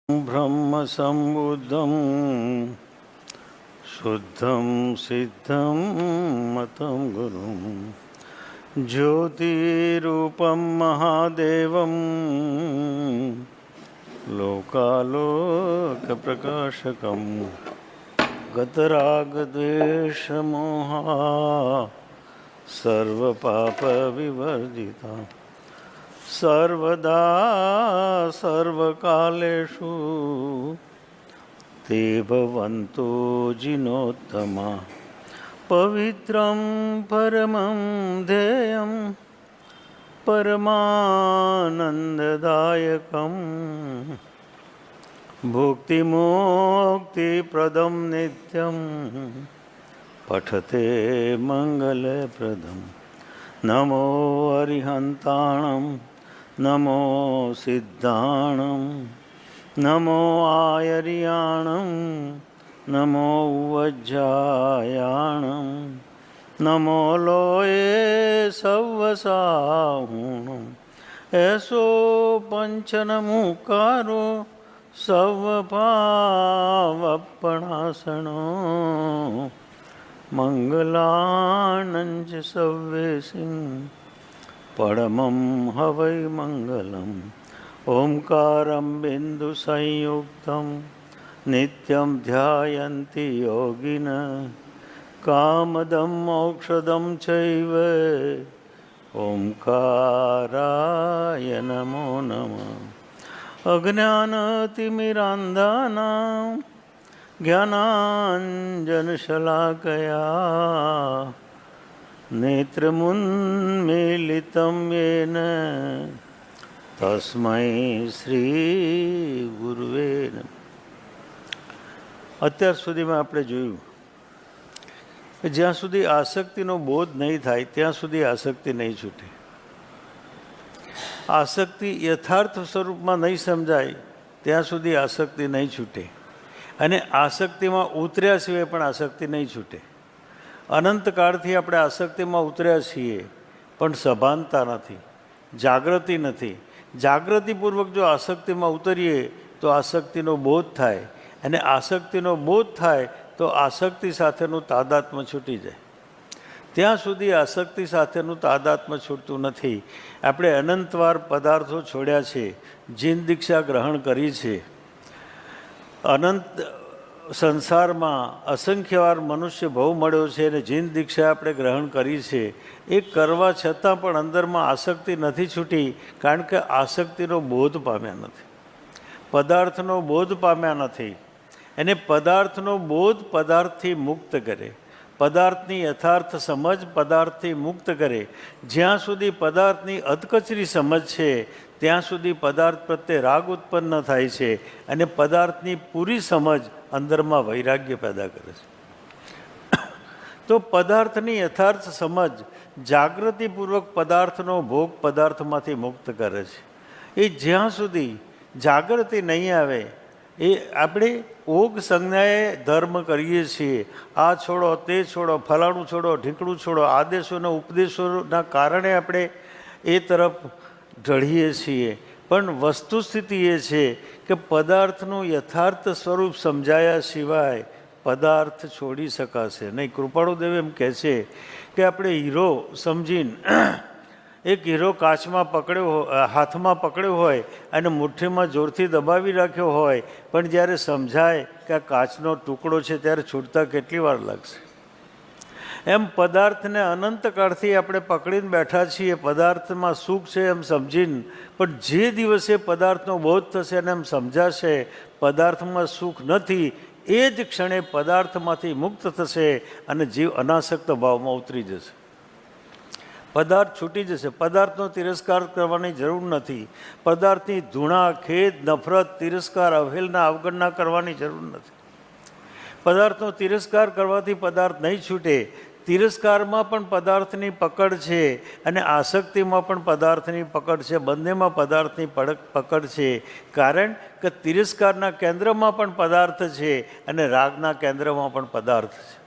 ब्रह्म संबुद्धं शुद्धं सिद्धं मतं गुरुं ज्योतिरूपं महादेवं लोकालोकप्रकाशकं गतरागद्वेषमोहा सर्वपापविवर्जिता सर्वदा सर्वकालेषु ते भवन्तु जिनोत्तमा पवित्रं परमं ध्येयं परमानन्ददायकं भुक्तिमुक्तिप्रदं नित्यं पठते मङ्गलप्रदं नमो अरिहन्ताणं नमो सिद्धाणं नमो आयर्याणं नमो वज्रायाणं नमो लोये सव्वसाहुणं ऐसो पंचनमुकारो सव्वपावपणासनो मंगलानंच सव्वेसिं परमं हवै मंगलम् ओंकारं बिन्दुसंयुक्तं नित्यं ध्यायन्ति योगिनः कामदं मोक्षदं चैव ओंकाराय नमो नमः अज्ञानतिमिरान्धानां ज्ञानाञ्जनशलाकया नेत्रमुन्मीलितं येन तस्मै श्री गुरुवे नमः। અત્યાર સુધીમાં આપણે જોયું કે જ્યાં સુધી આસક્તિનો બોધ નહીં થાય ત્યાં સુધી આસક્તિ નહીં છૂટે. આસક્તિ યથાર્થ સ્વરૂપમાં નહીં સમજાય ત્યાં સુધી આસક્તિ નહીં છૂટે, અને આસક્તિમાં ઉતર્યા સિવાય પણ આસક્તિ નહીં છૂટે. અનંતકાળથી આપણે આસક્તિમાં ઉતર્યા છીએ પણ સભાનતા નથી, જાગૃતિ નથી. જાગૃતિપૂર્વક જો આસક્તિમાં ઉતરીએ તો આસક્તિનો બોધ થાય, અને આસક્તિનો બોધ થાય તો આસક્તિ સાથેનું તાદાત્મ્ય છૂટી જાય. ત્યાં સુધી આસક્તિ સાથેનું તાદાત્મ્ય છૂટતું નથી. આપણે અનંતવાર પદાર્થો છોડ્યા છે, જીન દીક્ષા ગ્રહણ કરી છે, અનંત સંસારમાં અસંખ્યવાર મનુષ્ય ભવ મળ્યો છે અને જીન દીક્ષા આપણે ગ્રહણ કરી છે. એ કરવા છતાં પણ અંદરમાં આસક્તિ નથી છૂટી, કારણ કે આસક્તિનો બોધ પામ્યા નથી, પદાર્થનો બોધ પામ્યા નથી. એને પદાર્થનો બોધ પદાર્થથી મુક્ત કરે, પદાર્થની યથાર્થ સમજ પદાર્થથી મુક્ત કરે. જ્યાં સુધી પદાર્થની અધકચરી સમજ છે ત્યાં સુધી પદાર્થ પ્રત્યે રાગ ઉત્પન્ન થાય છે, અને પદાર્થની પૂરી સમજ અંદરમાં વૈરાગ્ય પેદા કરે છે. તો પદાર્થની યથાર્થ સમજ જાગૃતિપૂર્વક પદાર્થનો ભોગ પદાર્થમાંથી મુક્ત કરે છે. એ જ્યાં સુધી જાગૃતિ નહીં આવે, એ આપણે ઓગ સંજ્ઞાએ ધર્મ કરીએ છીએ. આ છોડો, તે છોડો, ફલાણું છોડો, ઢીંકણું છોડો, આદેશોના ઉપદેશોના કારણે આપણે એ તરફ ઢળીએ છીએ. પણ વસ્તુસ્થિતિ એ છે કે પદાર્થનું યથાર્થ સ્વરૂપ સમજાયા સિવાય પદાર્થ છોડી શકાશે નહીં. કૃપાળુદેવ એમ કહે છે કે આપણે હીરો સમજીને, એક હીરો કાચમાં પકડ્યો, હાથમાં પકડ્યો હોય અને મુઠ્ઠીમાં જોરથી દબાવી રાખ્યો હોય, પણ જ્યારે સમજાય કે આ કાચનો ટુકડો છે ત્યારે છૂટતા કેટલી વાર લાગશે. એમ પદાર્થને અનંતકાળથી આપણે પકડીને બેઠા છીએ, પદાર્થમાં સુખ છે એમ સમજીને, પણ જે દિવસે પદાર્થનો બોધ થશે અને એમ સમજાશે પદાર્થમાં સુખ નથી, એ જ ક્ષણે પદાર્થમાંથી મુક્ત થશે અને જીવ અનાસક્ત ભાવમાં ઉતરી જશે. પદાર્થ છૂટી જશે. પદાર્થનો તિરસ્કાર કરવાની જરૂર નથી. પદાર્થની ધૂણા, ખેદ, નફરત, તિરસ્કાર, અવહેલના, અવગણના કરવાની જરૂર નથી. પદાર્થનો તિરસ્કાર કરવાથી પદાર્થ નહીં છૂટે. તિરસ્કારમાં પણ પદાર્થની પકડ છે અને આસક્તિમાં પણ પદાર્થની પકડ છે. બંનેમાં પદાર્થની પકડ છે, કારણ કે તિરસ્કારના કેન્દ્રમાં પણ પદાર્થ છે અને રાગના કેન્દ્રમાં પણ પદાર્થ છે.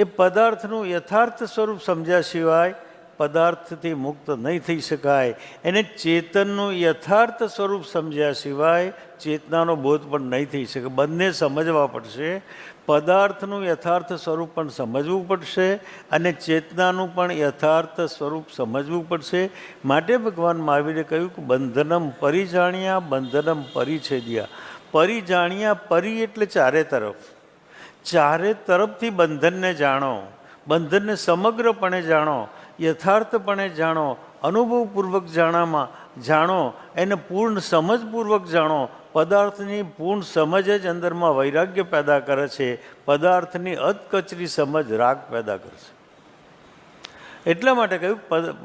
એ પદાર્થનું યથાર્થ સ્વરૂપ સમજ્યા સિવાય પદાર્થથી મુક્ત નહીં થઈ શકાય. એને ચેતનનું યથાર્થ સ્વરૂપ સમજ્યા સિવાય ચેતનાનો બોધ પણ નહીં થઈ શકે. બંને સમજવા પડશે. પદાર્થનું યથાર્થ સ્વરૂપ પણ સમજવું પડશે અને ચેતનાનું પણ યથાર્થ સ્વરૂપ સમજવું પડશે. માટે ભગવાન મહાવીરે કહ્યું કે બંધનમ પરિજાણ્યા બંધનમ પરિછેદ્યા. પરિજાણ્યા, પરી એટલે ચારે તરફ. ચારે તરફથી બંધનને જાણો, બંધનને સમગ્રપણે જાણો, યથાર્થપણે જાણો, અનુભવપૂર્વક જાણો, એને પૂર્ણ સમજપૂર્વક જાણો. પદાર્થની પૂર્ણ સમજ જ અંદરમાં વૈરાગ્ય પેદા કરે છે. પદાર્થની અધકચરી સમજ રાગ પેદા કરશે. એટલા માટે કહ્યું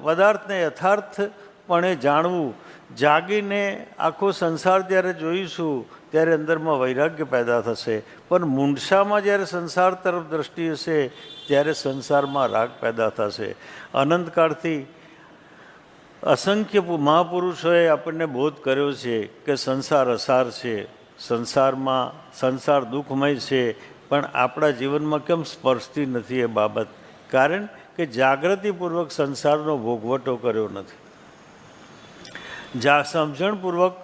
પદાર્થને યથાર્થપણે જાણવું. જાગીને આખો સંસાર જ્યારે જોઈશું ત્યારે અંદરમાં વૈરાગ્ય પેદા થશે. પણ મૂંઢશામાં જ્યારે સંસાર તરફ દ્રષ્ટિ હશે ત્યારે સંસારમાં રાગ પેદા થશે. અનંતકાળથી અસંખ્ય મહાપુરુષોએ આપણને બોધ કર્યો છે કે સંસાર અસાર છે, સંસાર દુઃખમય છે, પણ આપણા જીવનમાં કેમ સ્પર્શતી નથી એ બાબત? કારણ કે જાગૃતિપૂર્વક સંસારનો ભોગવટો કર્યો નથી. સમજણપૂર્વક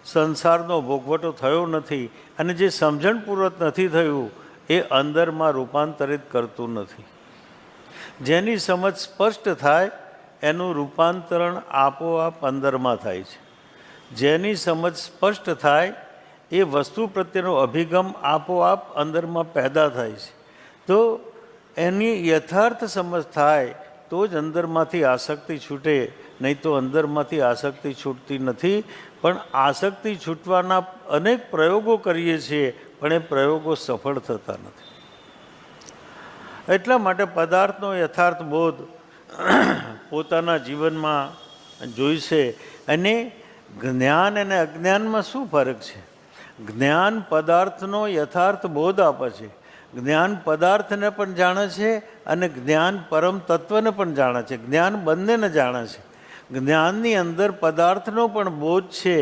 સંસારનો ભોગવટો થયો નથી. અને જે સમજણપૂર્વક નથી થયું એ અંદરમાં રૂપાંતરિત કરતું નથી. જેની સમજ સ્પષ્ટ થાય એનું રૂપાંતરણ આપોઆપ અંદરમાં થાય છે. જેની સમજ સ્પષ્ટ થાય એ વસ્તુ પ્રત્યેનો અભિગમ આપોઆપ અંદરમાં પેદા થાય છે. તો એની યથાર્થ સમજ થાય તો જ અંદરમાંથી આસક્તિ છૂટે. નહીં તો અંદરમાંથી આસક્તિ છૂટતી નથી. પણ આસક્તિ છૂટવાના અનેક પ્રયોગો કરીએ છીએ, પણ એ પ્રયોગો સફળ થતા નથી. એટલા માટે પદાર્થનો યથાર્થ બોધ પોતાના જીવનમાં જોઈશે. અને જ્ઞાન અને અજ્ઞાનમાં શું ફરક છે? જ્ઞાન પદાર્થનો યથાર્થ બોધ આપે છે. જ્ઞાન પદાર્થને પણ જાણે છે અને જ્ઞાન પરમ તત્વને પણ જાણે છે. જ્ઞાન બંનેને જાણે છે. જ્ઞાનની અંદર પદાર્થનો પણ બોધ છે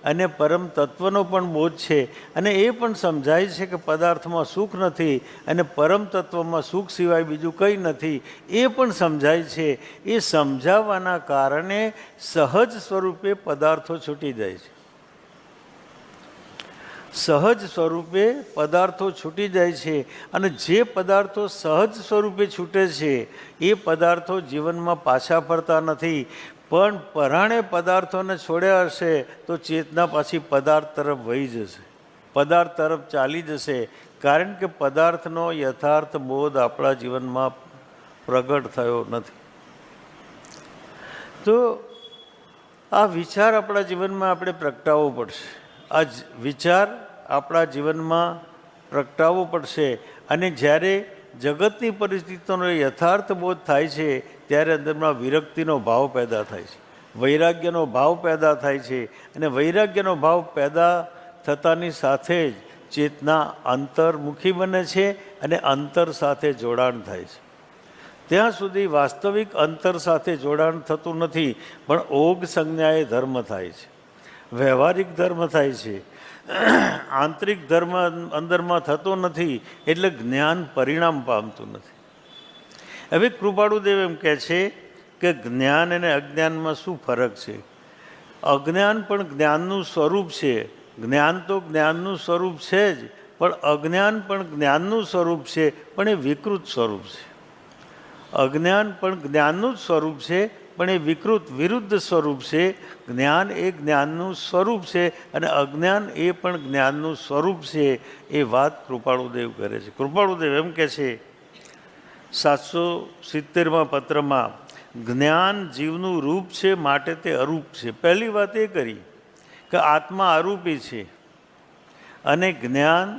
અને પરમ તત્વનો પણ બોધ છે. અને એ પણ સમજાય છે કે પદાર્થમાં સુખ નથી અને પરમ તત્વમાં સુખ સિવાય બીજું કંઈ નથી. એ પણ સમજાય છે. એ સમજાવવાના કારણે સહજ સ્વરૂપે પદાર્થો છૂટી જાય છે. સહજ સ્વરૂપે પદાર્થો છૂટી જાય છે. અને જે પદાર્થો સહજ સ્વરૂપે છૂટે છે એ પદાર્થો જીવનમાં પાછા ફરતા નથી. પણ પરાણે પદાર્થોને છોડ્યા હશે તો ચેતના પાછી પદાર્થ તરફ વહી જશે, પદાર્થ તરફ ચાલી જશે. કારણ કે પદાર્થનો યથાર્થ બોધ આપણા જીવનમાં પ્રગટ થયો નથી. તો આ વિચાર આપણા જીવનમાં આપણે પ્રગટાવવો પડશે. આ વિચાર આપણા જીવનમાં પ્રગટાવવો પડશે. અને જ્યારે જગતની પરિસ્થિતિનો યથાર્થ બોધ થાય છે ત્યારે અંદરમાં વિરક્તિનો ભાવ પેદા થાય છે, વૈરાગ્યનો ભાવ પેદા થાય છે. અને વૈરાગ્યનો ભાવ પેદા થતાની સાથે જ ચેતના અંતર્મુખી બને છે અને અંતર સાથે જોડાણ થાય છે. ત્યાં સુધી વાસ્તવિક અંતર સાથે જોડાણ થતું નથી, પણ ઓગ સંજ્ઞાએ ધર્મ થાય છે, વ્યવહારિક ધર્મ થાય છે. આંતરિક ધર્મ અંદરમાં થતો નથી એટલે જ્ઞાન પરિણામ પામતું નથી. હવે કૃપાળુદેવ એમ કહે છે કે જ્ઞાન અને અજ્ઞાનમાં શું ફરક છે? અજ્ઞાન પણ જ્ઞાનનું સ્વરૂપ છે. જ્ઞાન તો જ્ઞાનનું સ્વરૂપ છે જ, પણ અજ્ઞાન પણ જ્ઞાનનું સ્વરૂપ છે, પણ એ વિકૃત સ્વરૂપ છે. અજ્ઞાન પણ જ્ઞાનનું જ સ્વરૂપ છે, પણ એ વિરુદ્ધ સ્વરૂપ છે. જ્ઞાન એ જ્ઞાનનું સ્વરૂપ છે અને અજ્ઞાન એ પણ જ્ઞાનનું સ્વરૂપ છે. એ વાત કૃપાળુદેવ કરે છે. કૃપાળુદેવ એમ કહે છે 770માં પત્રમાં, જ્ઞાન જીવનું રૂપ છે માટે તે અરૂપ છે. પહેલી વાત એ કરી કે આત્મા અરૂપી છે અને જ્ઞાન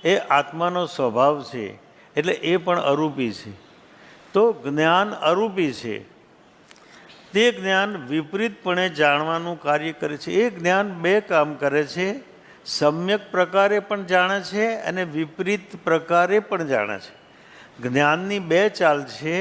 એ આત્માનો સ્વભાવ છે, એટલે એ પણ અરૂપી છે. તો જ્ઞાન અરૂપી છે. તે જ્ઞાન વિપરીતપણે જાણવાનું કાર્ય કરે છે. એ જ્ઞાન બે કામ કરે છે. સમ્યક પ્રકારે પણ જાણે છે અને વિપરીત પ્રકારે પણ જાણે છે. જ્ઞાનની બે ચાલ છે.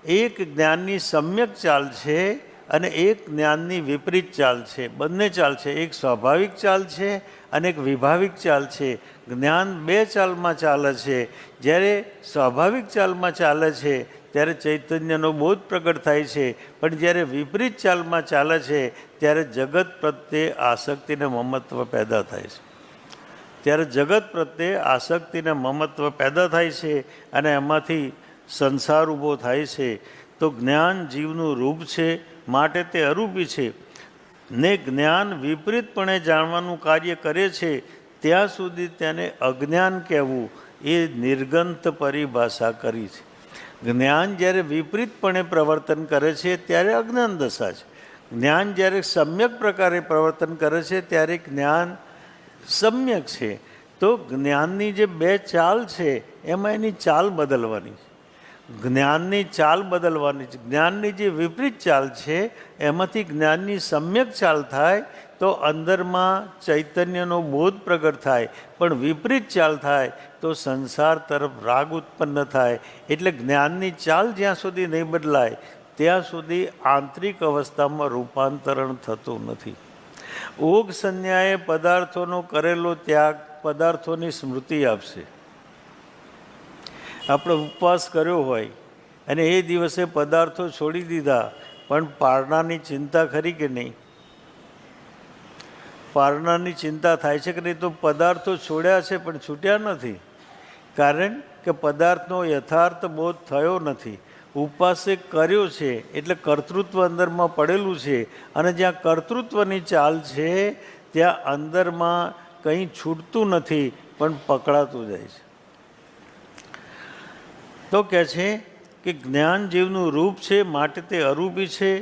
એક જ્ઞાનની સમ્યક ચાલ છે અને એક જ્ઞાનની વિપરીત ચાલ છે. બંને ચાલ છે. એક સ્વાભાવિક ચાલ છે અને એક વિભાવિક ચાલ છે. જ્ઞાન બે ચાલમાં ચાલે છે. જ્યારે સ્વાભાવિક ચાલમાં ચાલે છે ત્યારે ચૈતન્યનો બોધ પ્રગટ થાય છે, પણ જ્યારે વિપરીત ચાલમાં ચાલે છે ત્યારે જગત પ્રત્યે આસક્તિને મમત્વ પેદા થાય છે. ત્યારે જગત પ્રત્યે આસક્તિને મમત્વ પેદા થાય છે અને એમાંથી સંસાર ઊભો થાય છે. તો જ્ઞાન જીવનું રૂપ છે, માટે તે અરૂપી છે ને જ્ઞાન વિપરીતપણે જાણવાનું કાર્ય કરે છે ત્યાં સુધી તેને અજ્ઞાન કહેવું એ નિર્ગંત પરિભાષા કરી છે. જ્ઞાન જ્યારે વિપરીતપણે પ્રવર્તન કરે છે ત્યારે અજ્ઞાન દશા છે. જ્ઞાન જ્યારે સમ્યક પ્રકારે પ્રવર્તન કરે છે ત્યારે જ્ઞાન સમ્યક છે. તો જ્ઞાનની જે બે ચાલ છે એમાં એની ચાલ બદલવાની છે. જ્ઞાનની ચાલ બદલવાની છે. જ્ઞાનની જે વિપરીત ચાલ છે એમાંથી જ્ઞાનની સમ્યક ચાલ થાય તો અંદરમાં ચૈતન્યનો બોધ પ્રગટ થાય, પણ વિપરીત ચાલ થાય તો સંસાર તરફ રાગ ઉત્પન્ન થાય. એટલે જ્ઞાનની ચાલ જ્યાં સુધી નહીં બદલાય ત્યાં સુધી આંતરિક અવસ્થામાં રૂપાંતરણ થતું નથી. ઓગ સંન્યાએ પદાર્થોનો કરેલો ત્યાગ પદાર્થોની સ્મૃતિ આપશે. આપણે ઉપવાસ કર્યો હોય અને એ દિવસે પદાર્થો છોડી દીધા, પણ પારણાની ચિંતા ખરી કે નહીં? પારણાની ચિંતા થાય છે કે નહીં? તો પદાર્થો છોડ્યા છે પણ છૂટ્યા નથી, કારણ કે પદાર્થનો યથાર્થ બોધ થયો નથી. ઉપવાસે કર્યો છે એટલે કર્તૃત્વ અંદરમાં પડેલું છે, અને જ્યાં કર્તૃત્વની ચાલ છે ત્યાં અંદરમાં કંઈ છૂટતું નથી પણ પકડાતું જાય છે. તો કહે છે કે જ્ઞાન જીવનું રૂપ છે, માટે તે અરૂપી છે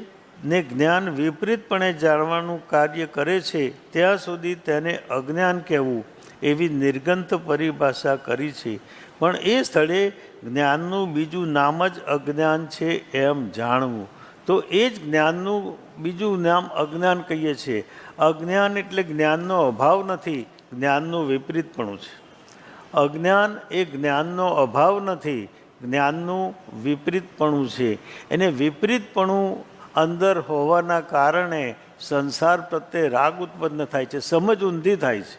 ને જ્ઞાન વિપરીતપણે જાણવાનું કાર્ય કરે છે ત્યાં સુધી તેને અજ્ઞાન કહેવું એવી નિર્ગંત પરિભાષા કરી છે. પણ એ સ્થળે જ્ઞાનનું બીજું નામ જ અજ્ઞાન છે એમ જાણવું. તો એ જ જ્ઞાનનું બીજું નામ અજ્ઞાન કહીએ છીએ. અજ્ઞાન એટલે જ્ઞાનનો અભાવ નથી, જ્ઞાનનું વિપરીતપણું છે. અજ્ઞાન એ જ્ઞાનનો અભાવ નથી, જ્ઞાનનું વિપરીતપણું છે. એને વિપરીતપણું અંદર હોવાના કારણે સંસાર પ્રત્યે રાગ ઉત્પન્ન થાય છે, સમજ ઊંધી થાય છે.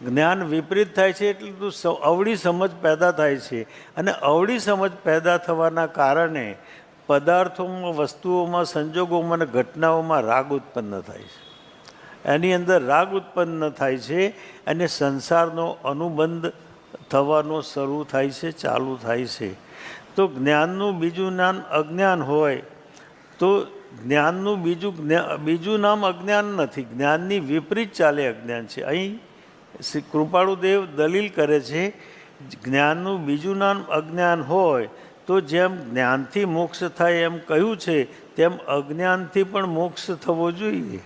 જ્ઞાન વિપરીત થાય છે એટલે તો અવળી સમજ પેદા થાય છે, અને અવળી સમજ પેદા થવાના કારણે પદાર્થોમાં, વસ્તુઓમાં, સંજોગોમાં અને ઘટનાઓમાં રાગ ઉત્પન્ન થાય છે. એની અંદર રાગ ઉત્પન્ન થાય છે અને સંસારનો અનુબંધ થવાનો શરૂ થાય છે, ચાલુ થાય છે. તો જ્ઞાનનું બીજું નામ અજ્ઞાન હોય તો જ્ઞાનનું બીજું નામ અજ્ઞાન નથી, જ્ઞાનની વિપરીત ચાલે અજ્ઞાન છે. અહીં શ્રી કૃપાળુદેવ દલીલ કરે છે, જ્ઞાનનું બીજું નામ અજ્ઞાન હોય તો જેમ જ્ઞાનથી મોક્ષ થાય એમ કહ્યું છે, તેમ અજ્ઞાનથી પણ મોક્ષ થવો જોઈએ.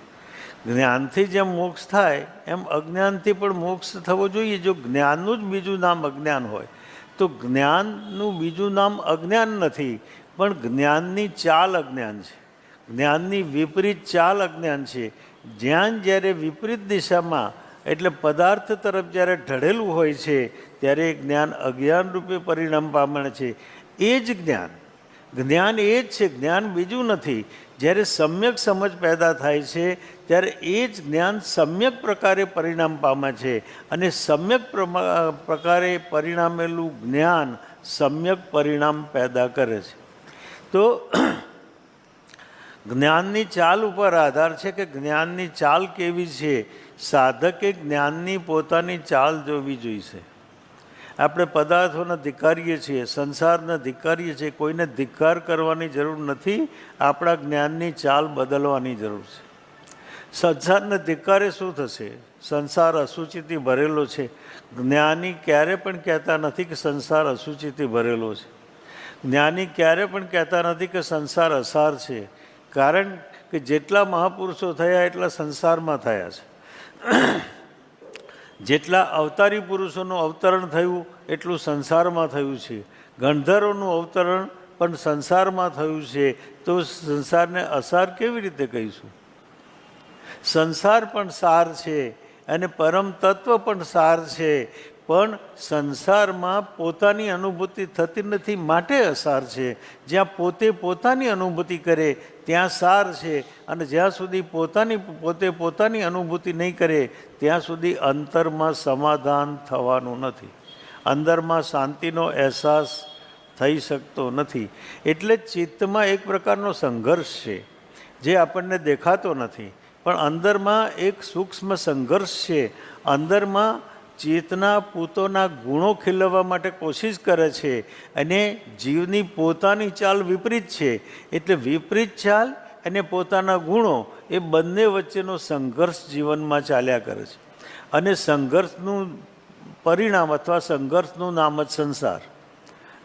જ્ઞાનથી જેમ મોક્ષ થાય એમ અજ્ઞાનથી પણ મોક્ષ થવો જોઈએ. જો જ્ઞાનનું જ બીજું નામ અજ્ઞાન હોય તો જ્ઞાનનું બીજું નામ અજ્ઞાન નથી, પણ જ્ઞાનની ચાલ અજ્ઞાન છે, જ્ઞાનની વિપરીત ચાલ અજ્ઞાન છે. જ્ઞાન જ્યારે વિપરીત દિશામાં એટલે પદાર્થ તરફ જ્યારે ઢળેલું હોય છે ત્યારે જ્ઞાન અજ્ઞાન રૂપે પરિણામ પામે છે. એ જ જ્ઞાન એ જ છે, જ્ઞાન બીજું નથી. જ્યારે સમ્યક સમજ પેદા થાય છે ત્યારે એ જ જ્ઞાન સમ્યક પ્રકારે પરિણામ પામે છે, અને સમ્યક પ્રકારે પરિણામેલું જ્ઞાન સમ્યક પરિણામ પેદા કરે છે. તો જ્ઞાનની ચાલ ઉપર આધાર છે કે જ્ઞાનની ચાલ કેવી છે. સાધકે જ્ઞાનની પોતાની ચાલ જોવી જોઈશે. આપણે પદાર્થોને ધિક્કારીએ છીએ, સંસારને ધિક્કારીએ છીએ, કોઈને ધિક્કાર કરવાની જરૂર નથી, આપણા જ્ઞાનની ચાલ બદલવાની જરૂર છે. સંસારને ધિક્કારે શું થશે? સંસાર અસુચિથી ભરેલો છે. જ્ઞાની ક્યારે પણ કહેતા નથી કે સંસાર અસુચિથી ભરેલો છે. જ્ઞાની ક્યારે પણ કહેતા નથી કે સંસાર અસાર છે, કારણ કે જેટલા મહાપુરુષો થયા એટલા સંસારમાં થયા છે. જેટલા અવતારી પુરુષોનું અવતરણ થયું એટલું સંસારમાં થયું છે. ગણધરોનું અવતરણ પણ સંસારમાં થયું છે, તો સંસારને અસાર કેવી રીતે કહીશું? સંસાર પણ સાર છે અને પરમ તત્વ પણ સાર છે, પણ સંસારમાં પોતાની અનુભૂતિ થતી નથી માટે અસાર છે. જ્યાં પોતે પોતાની અનુભૂતિ કરે ત્યાં સાર છે, અને જ્યાં સુધી પોતે પોતાની અનુભૂતિ નહીં કરે ત્યાં સુધી અંતરમાં સમાધાન થવાનું નથી. અંદરમાં શાંતિનો અહેસાસ થઈ શકતો નથી. એટલે ચિત્તમાં એક પ્રકારનો સંઘર્ષ છે જે આપણને દેખાતો નથી, પણ અંદરમાં એક સૂક્ષ્મ સંઘર્ષ છે. અંદરમાં ચેતના પોતાના ગુણો ખીલવવા માટે કોશિશ કરે છે અને જીવની પોતાની ચાલ વિપરીત છે. એટલે વિપરીત ચાલ અને પોતાના ગુણો એ બંને વચ્ચેનો સંઘર્ષ જીવનમાં ચાલ્યા કરે છે. અને સંઘર્ષનું પરિણામ અથવા સંઘર્ષનું નામ જ સંસાર.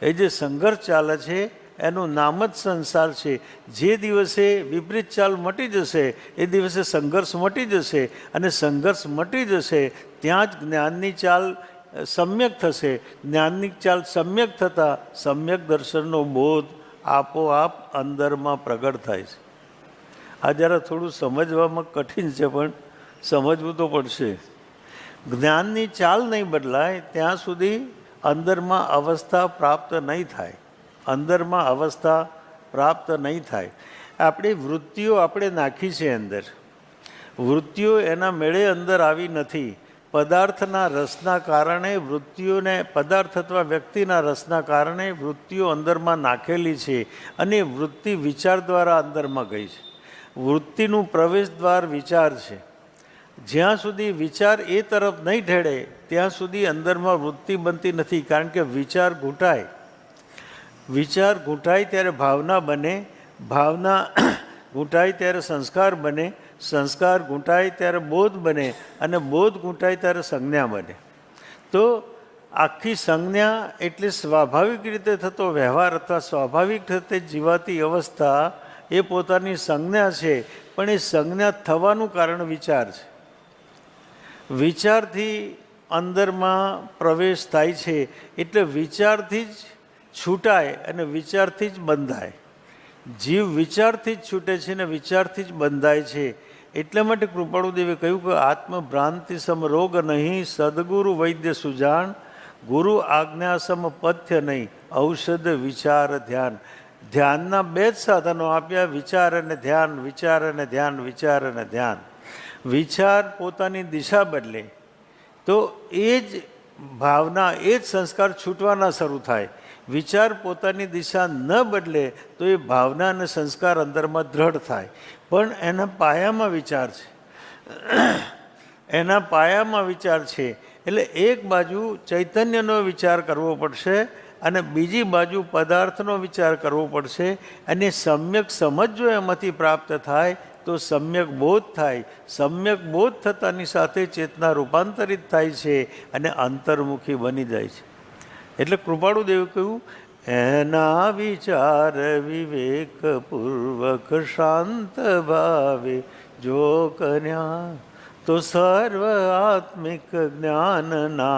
એ જે સંઘર્ષ ચાલે છે એનું નામ જ સંસાર છે. જે દિવસે વિપરીત ચાલ મટી જશે એ દિવસે સંઘર્ષ મટી જશે, અને સંઘર્ષ મટી જશે ત્યાં જ જ્ઞાનની ચાલ સમ્યક થશે. જ્ઞાનની ચાલ સમ્યક થતાં સમ્યક દર્શનનો બોધ આપોઆપ અંદરમાં પ્રગટ થાય છે. આ જરા થોડું સમજવામાં કઠિન છે, પણ સમજવું તો પડશે. જ્ઞાનની ચાલ નહીં બદલાય ત્યાં સુધી અંદરમાં અવસ્થા પ્રાપ્ત નહીં થાય. અંદરમાં અવસ્થા પ્રાપ્ત નહીં થાય. આપણી વૃત્તિઓ આપણે નાખી છે અંદર. વૃત્તિઓ એના મેળે અંદર આવી નથી. પદાર્થના રસના કારણે વૃત્તિઓને, પદાર્થ અથવા વ્યક્તિના રસના કારણે વૃત્તિઓ અંદરમાં નાખેલી છે, અને વૃત્તિ વિચાર દ્વારા અંદરમાં ગઈ છે. વૃત્તિનું પ્રવેશ દ્વાર વિચાર છે. જ્યાં સુધી વિચાર એ તરફ નહીં ઠેડે ત્યાં સુધી અંદરમાં વૃત્તિ બનતી નથી, કારણ કે વિચાર ઘૂંટાય. વિચાર ઘૂંટાય ત્યારે ભાવના બને, ભાવના ઘૂંટાય ત્યારે સંસ્કાર બને, સંસ્કાર ઘૂંટાય ત્યારે બોધ બને, અને બોધ ઘૂંટાય ત્યારે સંજ્ઞા બને. તો આખી સંજ્ઞા એટલે સ્વાભાવિક રીતે થતો વ્યવહાર અથવા સ્વાભાવિક રીતે જીવાતી અવસ્થા એ પોતાની સંજ્ઞા છે. પણ એ સંજ્ઞા થવાનું કારણ વિચાર છે. વિચારથી અંદરમાં પ્રવેશ થાય છે. એટલે વિચારથી જ છૂટાય અને વિચારથી જ બંધાય. જીવ વિચારથી જ છૂટે છે ને વિચારથી જ બંધાય છે. એટલા માટે કૃપાળુદેવે કહ્યું કે આત્મભ્રાંતિ સમ રોગ નહીં, સદગુરુ વૈદ્ય સુજાણ, ગુરુ આજ્ઞા સમ પથ્ય નહીં, ઔષધ વિચાર ધ્યાન. ધ્યાનના બે જ સાધનો આપ્યા, વિચાર અને ધ્યાન, વિચાર અને ધ્યાન, વિચાર અને ધ્યાન. વિચાર પોતાની દિશા બદલે તો એ જ ભાવના, એ જ સંસ્કાર છૂટવાના શરૂ થાય. વિચાર પોતાની દિશા ન બદલે તો એ ભાવના અને સંસ્કાર અંદરમાં દ્રઢ થાય. પણ એના પાયામાં વિચાર છે. એના પાયામાં વિચાર છે. એટલે એક બાજુ ચૈતન્યનો વિચાર કરવો પડશે અને બીજી બાજુ પદાર્થનો વિચાર કરવો પડશે. અને સમ્યક સમજ જો એમાંથી પ્રાપ્ત થાય તો સમ્યક બોધ થાય. સમ્યક બોધ થતાની સાથે ચેતના રૂપાંતરિત થાય છે અને અંતર્મુખી બની જાય છે. એટલે કૃપાળુદેવે કહ્યું, એના વિચાર વિવેકપૂર્વક શાંત ભાવે જો કર્યા તો સર્વ આત્મિક જ્ઞાનના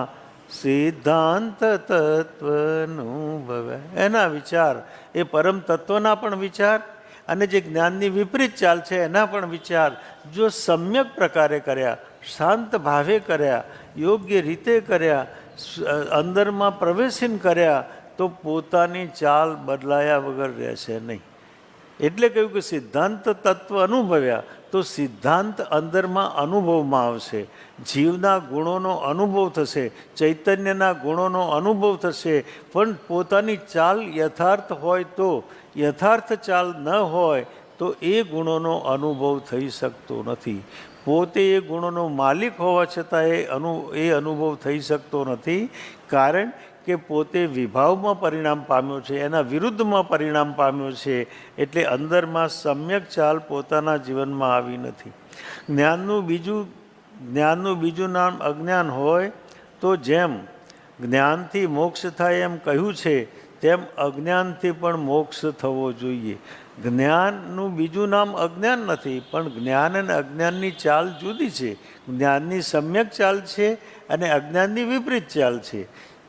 સિદ્ધાંત તત્વનું ભવે. એના વિચાર એ પરમ તત્વના પણ વિચાર અને જે જ્ઞાનની વિપરીત ચાલ છે એના પણ વિચાર જો સમ્યક પ્રકારે કર્યા, શાંત ભાવે કર્યા, યોગ્ય રીતે કર્યા, અંદરમાં પ્રવેશીને કર્યા તો પોતાની ચાલ બદલાયા વગર રહેશે નહીં. એટલે કહ્યું કે સિદ્ધાંત તત્વ અનુભવ્યા તો સિદ્ધાંત અંદરમાં અનુભવમાં આવશે. જીવના ગુણોનો અનુભવ થશે, ચૈતન્યના ગુણોનો અનુભવ થશે. પણ પોતાની ચાલ યથાર્થ હોય તો, યથાર્થ ચાલ ન હોય તો એ ગુણોનો અનુભવ થઈ શકતો નથી. પોતે એ ગુણોનો માલિક હોવા છતાં એ અનુભવ થઈ શકતો નથી. કારણ કે પોતે વિભાવમાં પરિણામ પામ્યો છે, એના વિરુદ્ધમાં પરિણામ પામ્યો છે. એટલે અંદરમાં સમ્યક ચાલ પોતાના જીવનમાં આવી નથી. જ્ઞાનનું બીજું નામ અજ્ઞાન હોય તો જેમ જ્ઞાનથી મોક્ષ થાય એમ કહ્યું છે, તેમ અજ્ઞાનથી પણ મોક્ષ થવો જોઈએ. જ્ઞાનનું બીજું નામ અજ્ઞાન નથી, પણ જ્ઞાન અને અજ્ઞાનની ચાલ જુદી છે. જ્ઞાનની સમ્યક ચાલ છે અને અજ્ઞાનની વિપરીત ચાલ છે.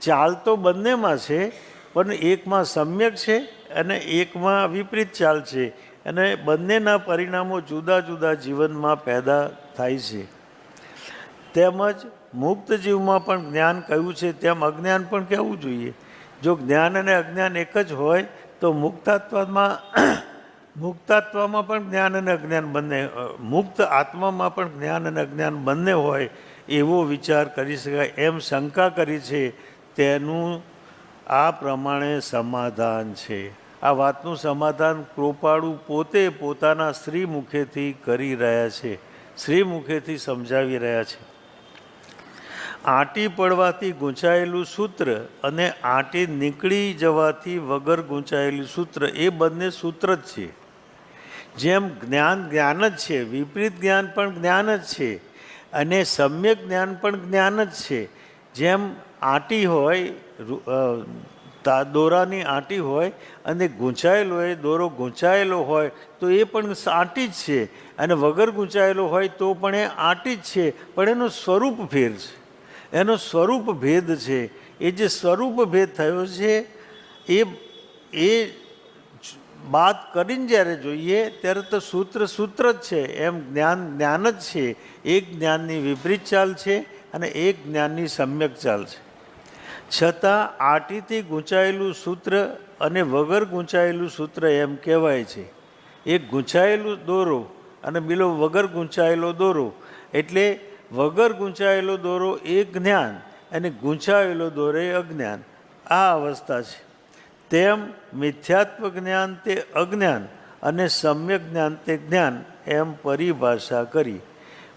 ચાલ તો બંનેમાં છે, પણ એકમાં સમ્યક છે અને એકમાં વિપરીત ચાલ છે. અને બંનેના પરિણામો જુદા જુદા જીવનમાં પેદા થાય છે. તેમજ મુક્ત જીવમાં પણ જ્ઞાન કહ્યું છે તેમ અજ્ઞાન પણ કહેવું જોઈએ. જો જ્ઞાન અને અજ્ઞાન એક જ હોય તો મુક્તાત્મામાં પણ જ્ઞાન અને અજ્ઞાન બંને, મુક્ત આત્મામાં પણ જ્ઞાન અને અજ્ઞાન બંને હોય એવો વિચાર કરી શકાય. એમ શંકા કરી છે તેનું આ પ્રમાણે સમાધાન છે. આ વાતનું સમાધાન કૃપાળુ પોતે પોતાના શ્રી મુખેથી કરી રહ્યા છે, શ્રી મુખેથી સમજાવી રહ્યા છે. આંટી પડવાથી ગૂંચાયેલું સૂત્ર અને આંટી નીકળી જવાથી વગર ગૂંચાયેલું સૂત્ર એ બંને સૂત્ર જ છે. જેમ જ્ઞાન જ્ઞાન જ છે, વિપરીત જ્ઞાન પણ જ્ઞાન જ છે, અને સમ્યક જ્ઞાન પણ જ્ઞાન જ છે. જેમ આંટી હોય, દોરાની આંટી હોય અને ગૂંચાયેલો હોય, દોરો ગૂંચાયેલો હોય તો એ પણ આંટી જ છે, અને વગર ગૂંચાયેલો હોય તો પણ એ આંટી જ છે, પણ એનું સ્વરૂપ ફેર છે, એનો સ્વરૂપ ભેદ છે. એ જે સ્વરૂપ ભેદ થયો છે એ બાત કરીને જ્યારે જોઈએ ત્યારે તો સૂત્ર સૂત્ર જ છે, એમ જ્ઞાન જ્ઞાન જ છે. એક જ્ઞાનની વિપરીત ચાલ છે અને એક જ્ઞાનની સમ્યક ચાલ છે. છતાં આંટીથી ગૂંચાયેલું સૂત્ર અને વગર ગૂંચાયેલું સૂત્ર એમ કહેવાય છે. એક ગૂંચાયેલું દોરો અને બીજો વગર ગૂંચાયેલો દોરો, એટલે વગર ગૂંચાયેલો દોરો એ જ્ઞાન અને ગૂંચાયેલો દોરો એ અજ્ઞાન. આ અવસ્થા છે. તેમ મિથ્યાત્વ જ્ઞાન તે અજ્ઞાન અને સમ્યક જ્ઞાન તે જ્ઞાન એમ પરિભાષા કરી.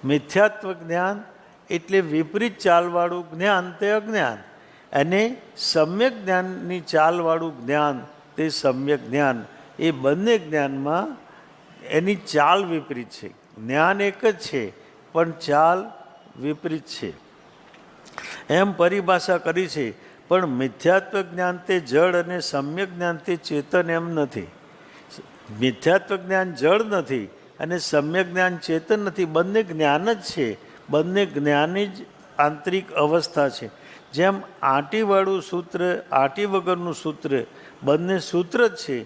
મિથ્યાત્વ જ્ઞાન એટલે વિપરીત ચાલવાળું જ્ઞાન તે અજ્ઞાન, અને સમ્યક જ્ઞાનની ચાલવાળું જ્ઞાન તે સમ્યક જ્ઞાન. એ બંને જ્ઞાનમાં એની ચાલ વિપરીત છે. જ્ઞાન એક જ છે પણ ચાલ વિપરીત છે, એમ પરિભાષા કરી છે. પણ મિથ્યાત્વ જ્ઞાન તે જળ અને સમ્યક જ્ઞાન તે ચેતન એમ નથી. મિથ્યાત્વ જ્ઞાન જળ નથી અને સમ્યક જ્ઞાન ચેતન નથી. બંને જ્ઞાન જ છે, બંને જ્ઞાનની જ આંતરિક અવસ્થા છે. જેમ આંટીવાળું સૂત્ર, આંટી વગરનું સૂત્ર, બંને સૂત્ર જ છે,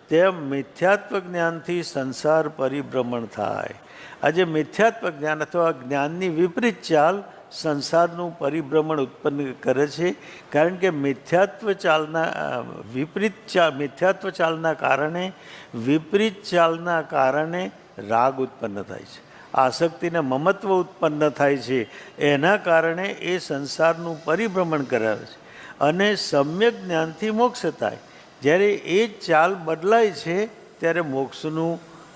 તેમ મિથ્યાત્વ જ્ઞાનથી સંસાર પરિભ્રમણ થાય. આજે મિથ્યાત્વ જ્ઞાન અથવા જ્ઞાનની વિપરીત ચાલ સંસારનું પરિભ્રમણ ઉત્પન્ન કરે છે. કારણ કે મિથ્યાત્વ ચાલના કારણે, વિપરીત ચાલના કારણે રાગ ઉત્પન્ન થાય છે, આસક્તિને મમત્વ ઉત્પન્ન થાય છે. એના કારણે એ સંસારનું પરિભ્રમણ કરાવે છે. અને સમ્યક જ્ઞાનથી મોક્ષ થાય. જ્યારે એ ચાલ બદલાય છે ત્યારે મોક્ષનું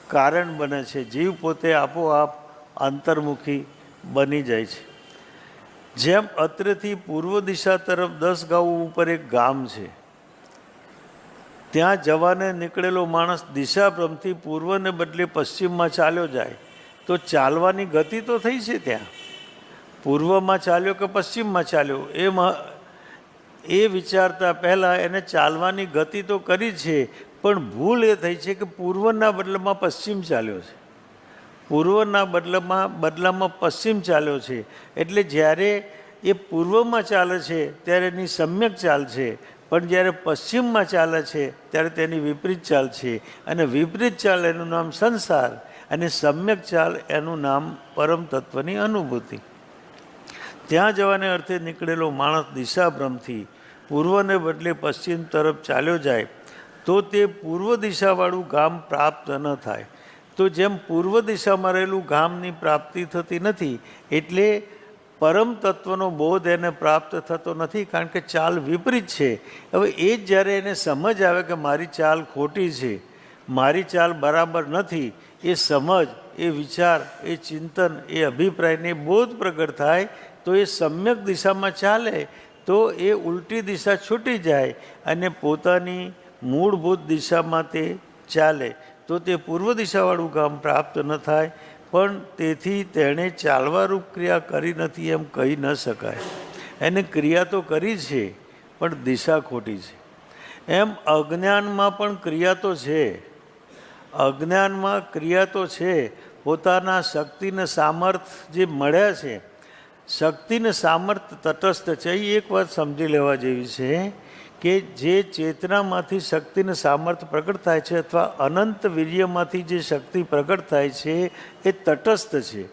કારણ બને છે. જીવ પોતે આપોઆપ અંતર્મુખી બની જાય છે. જેમ અત્રેથી પૂર્વ દિશા તરફ 10 ગાઉ ઉપર એક ગામ છે, ત્યાં જવાને નીકળેલો માણસ દિશાભ્રમથી પૂર્વને બદલે પશ્ચિમમાં ચાલ્યો જાય તો ચાલવાની ગતિ તો થઈ છે. ત્યાં પૂર્વમાં ચાલ્યો કે પશ્ચિમમાં ચાલ્યો એ વિચારતા પહેલાં એને ચાલવાની ગતિ તો કરી છે, પણ ભૂલ એ થઈ છે કે પૂર્વના બદલામાં પશ્ચિમ ચાલ્યો છે. પૂર્વના બદલામાં પશ્ચિમ ચાલ્યો છે. એટલે જ્યારે એ પૂર્વમાં ચાલે છે ત્યારે એની સમ્યક ચાલ છે, પણ જ્યારે પશ્ચિમમાં ચાલે છે ત્યારે તેની વિપરીત ચાલ છે. અને વિપરીત ચાલ એનું નામ સંસાર, અને સમ્યક ચાલ એનું નામ પરમ તત્વની અનુભૂતિ. ત્યાં જવાને અર્થે નીકળેલો માણસ દિશાભ્રમથી પૂર્વને બદલે પશ્ચિમ તરફ ચાલ્યો જાય તો તે પૂર્વ દિશાવાળું ગામ પ્રાપ્ત ન થાય. તો જેમ પૂર્વ દિશામાં રહેલું ગામની પ્રાપ્તિ થતી નથી, એટલે પરમ તત્વનો બોધ એને પ્રાપ્ત થતો નથી, કારણ કે ચાલ વિપરીત છે. હવે એ જ જ્યારે એને સમજ આવે કે મારી ચાલ ખોટી છે, મારી ચાલ બરાબર નથી, એ સમજ, એ વિચાર, એ ચિંતન, એ અભિપ્રાયને બોધ પ્રગટ થાય તો એ સમ્યક દિશામાં ચાલે તો એ ઉલટી દિશા છૂટી જાય અને પોતાની મૂળભૂત દિશામાં તે ચાલે. તો તે પૂર્વ દિશાવાળું ગામ પ્રાપ્ત ન થાય. પણ તેથી તેણે ચાલવારૂપ ક્રિયા કરી નથી એમ કહી ન શકાય. એને ક્રિયા તો કરી છે પણ દિશા ખોટી છે. એમ અજ્ઞાનમાં પણ ક્રિયા તો છે. અજ્ઞાનમાં ક્રિયા તો છે. પોતાના શક્તિને સામર્થ જે મળ્યા છે, શક્તિને સામર્થ તટસ્થ છે. એ એક વાત સમજી લેવા જેવી છે કે જે ચેતનામાંથી શક્તિને સામર્થ પ્રગટ થાય છે અથવા અનંત વીર્યમાંથી જે શક્તિ પ્રગટ થાય છે એ તટસ્થ છે.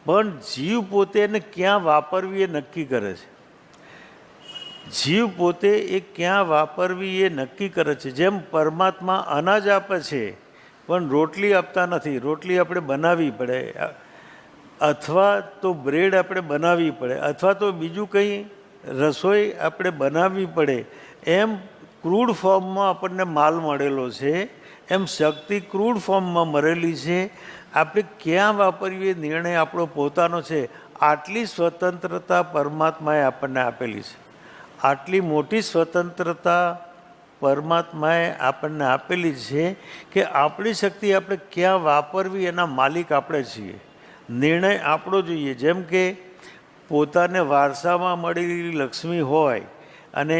પણ જીવ પોતે એને ક્યાં વાપરવી એ નક્કી કરે છે. જીવ પોતે એ ક્યાં વાપરવી એ નક્કી કરે છે. જેમ પરમાત્મા અનાજ આપે છે પણ રોટલી આપતા નથી. રોટલી આપણે બનાવવી પડે, અથવા તો બ્રેડ આપણે બનાવવી પડે, અથવા તો બીજું કંઈ રસોઈ આપણે બનાવવી પડે. એમ ક્રૂડ ફોર્મમાં આપણને માલ મળેલો છે, એમ શક્તિ ક્રૂડ ફોર્મમાં મરેલી છે. આપણે ક્યાં વાપરવી એ નિર્ણય આપણો પોતાનો છે. આટલી સ્વતંત્રતા પરમાત્માએ આપણને આપેલી છે. આટલી મોટી સ્વતંત્રતા પરમાત્માએ આપણને આપેલી છે કે આપણી શક્તિ આપણે ક્યાં વાપરવી એના માલિક આપણે છીએ. નિર્ણય આપણો જોઈએ. જેમ કે પોતાને વારસામાં મળેલી લક્ષ્મી હોય અને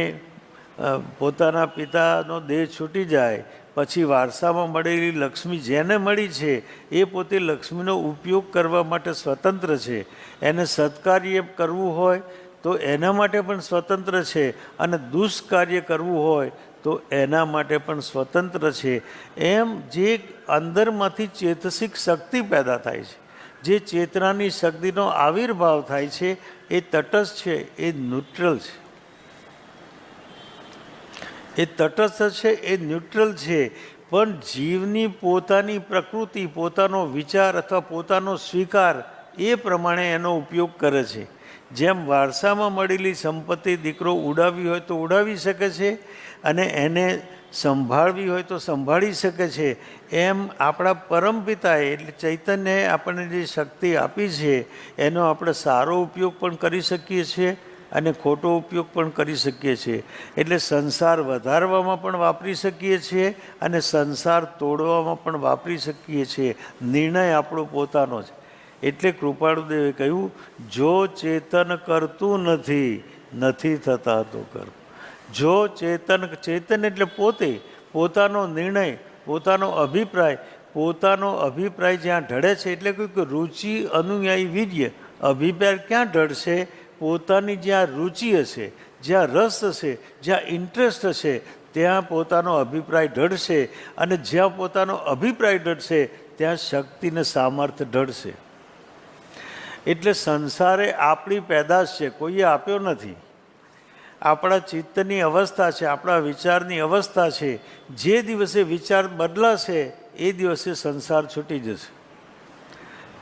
પોતાના પિતાનો દેહ છૂટી જાય પછી વારસામાં મળેલી લક્ષ્મી જેને મળી છે એ પોતે લક્ષ્મીનો ઉપયોગ કરવા માટે સ્વતંત્ર છે. એને સત્કાર્ય કરવું હોય તો એના માટે પણ સ્વતંત્ર છે અને દુષ્કાર્ય કરવું હોય તો એના માટે પણ સ્વતંત્ર છે. એમ જે અંદરમાંથી ચેતસિક શક્તિ પેદા થાય છે, જે ચેતનાની શક્તિનો આવિર્ભાવ થાય છે, એ તટસ્થ છે, એ ન્યુટ્રલ છે. એ તટસ્થ છે, એ ન્યુટ્રલ છે. પણ જીવની પોતાની પ્રકૃતિ, પોતાનો વિચાર અથવા પોતાનો સ્વીકાર એ પ્રમાણે એનો ઉપયોગ કરે છે. જેમ વારસામાં મળેલી સંપત્તિ દીકરો ઉડાવવી હોય તો ઉડાવી શકે છે અને એને સંભાળવી હોય તો સંભાળી શકે છે. એમ આપણા પરમપિતાએ એટલે ચૈતન્યએ આપણને જે શક્તિ આપી છે એનો આપણે સારો ઉપયોગ પણ કરી શકીએ છીએ અને ખોટો ઉપયોગ પણ કરી શકીએ છીએ. એટલે સંસાર વધારવામાં પણ વાપરી શકીએ છીએ અને સંસાર તોડવામાં પણ વાપરી શકીએ છીએ. નિર્ણય આપણો પોતાનો છે. એટલે કૃપાળુદેવે કહ્યું, જો ચેતન કરતું નથી, નથી થતા તો કર. જો ચેતન એટલે પોતે, પોતાનો નિર્ણય, પોતાનો અભિપ્રાય જ્યાં ઢળે છે. એટલે કે રુચિ અનુયાયી વીર્ય. અભિપ્રાય ક્યાં ઢળશે? પોતાની જ્યાં રુચિ હશે, જ્યાં રસ હશે, જ્યાં ઇન્ટરેસ્ટ હશે ત્યાં પોતાનો અભિપ્રાય ઢળશે અને જ્યાં પોતાનો અભિપ્રાય ઢળશે ત્યાં શક્તિને સામર્થ્ય ઢળશે. એટલે સંસારે આપણી પેદાશ છે, કોઈએ આપ્યો નથી. આપણા ચિત્તની અવસ્થા છે, આપણા વિચારની અવસ્થા છે. જે દિવસે વિચાર બદલાશે એ દિવસે સંસાર છૂટી જશે.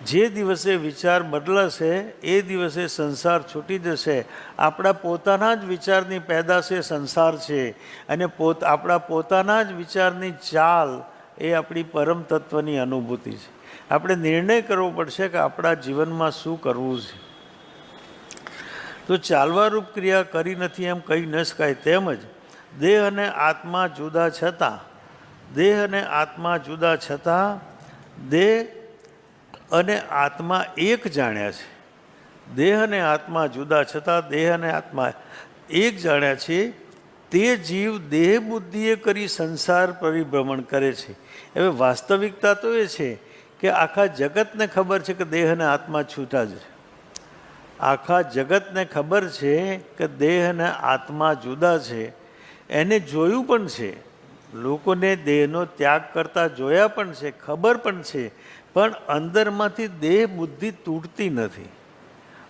જે દિવસે વિચાર બદલાશે એ દિવસે સંસાર છૂટી જશે. આપણા પોતાના જ વિચારની પેદાશે સંસાર છે અને આપણા પોતાના જ વિચારની ચાલ એ આપણી પરમ તત્વની અનુભૂતિ છે. આપણે નિર્ણય કરવો પડશે કે આપણા જીવનમાં શું કરવું છે. તો ચાલવારૂપ ક્રિયા કરી નથી એમ કહી ન શકાય. તેમજ દેહ અને આત્મા જુદા છતાં, દેહ અને આત્મા જુદા છતાં દેહ અને આત્મા એક જાણ્યા છે. દેહ અને આત્મા જુદા છતાં દેહ અને આત્મા એક જાણ્યા છે. તે જીવ દેહ બુદ્ધિએ કરી સંસાર પરિભ્રમણ કરે છે. હવે વાસ્તવિકતા તો એ છે કે આખા જગતને ખબર છે કે દેહ અને આત્મા છૂટા છે. આખા જગતને ખબર છે કે દેહ અને આત્મા જુદા છે. એને જોયું પણ છે. લોકોને દેહનો ત્યાગ કરતા જોયા પણ છે, ખબર પણ છે. પણ અંદરમાંથી દેહ બુદ્ધિ તૂટતી નથી.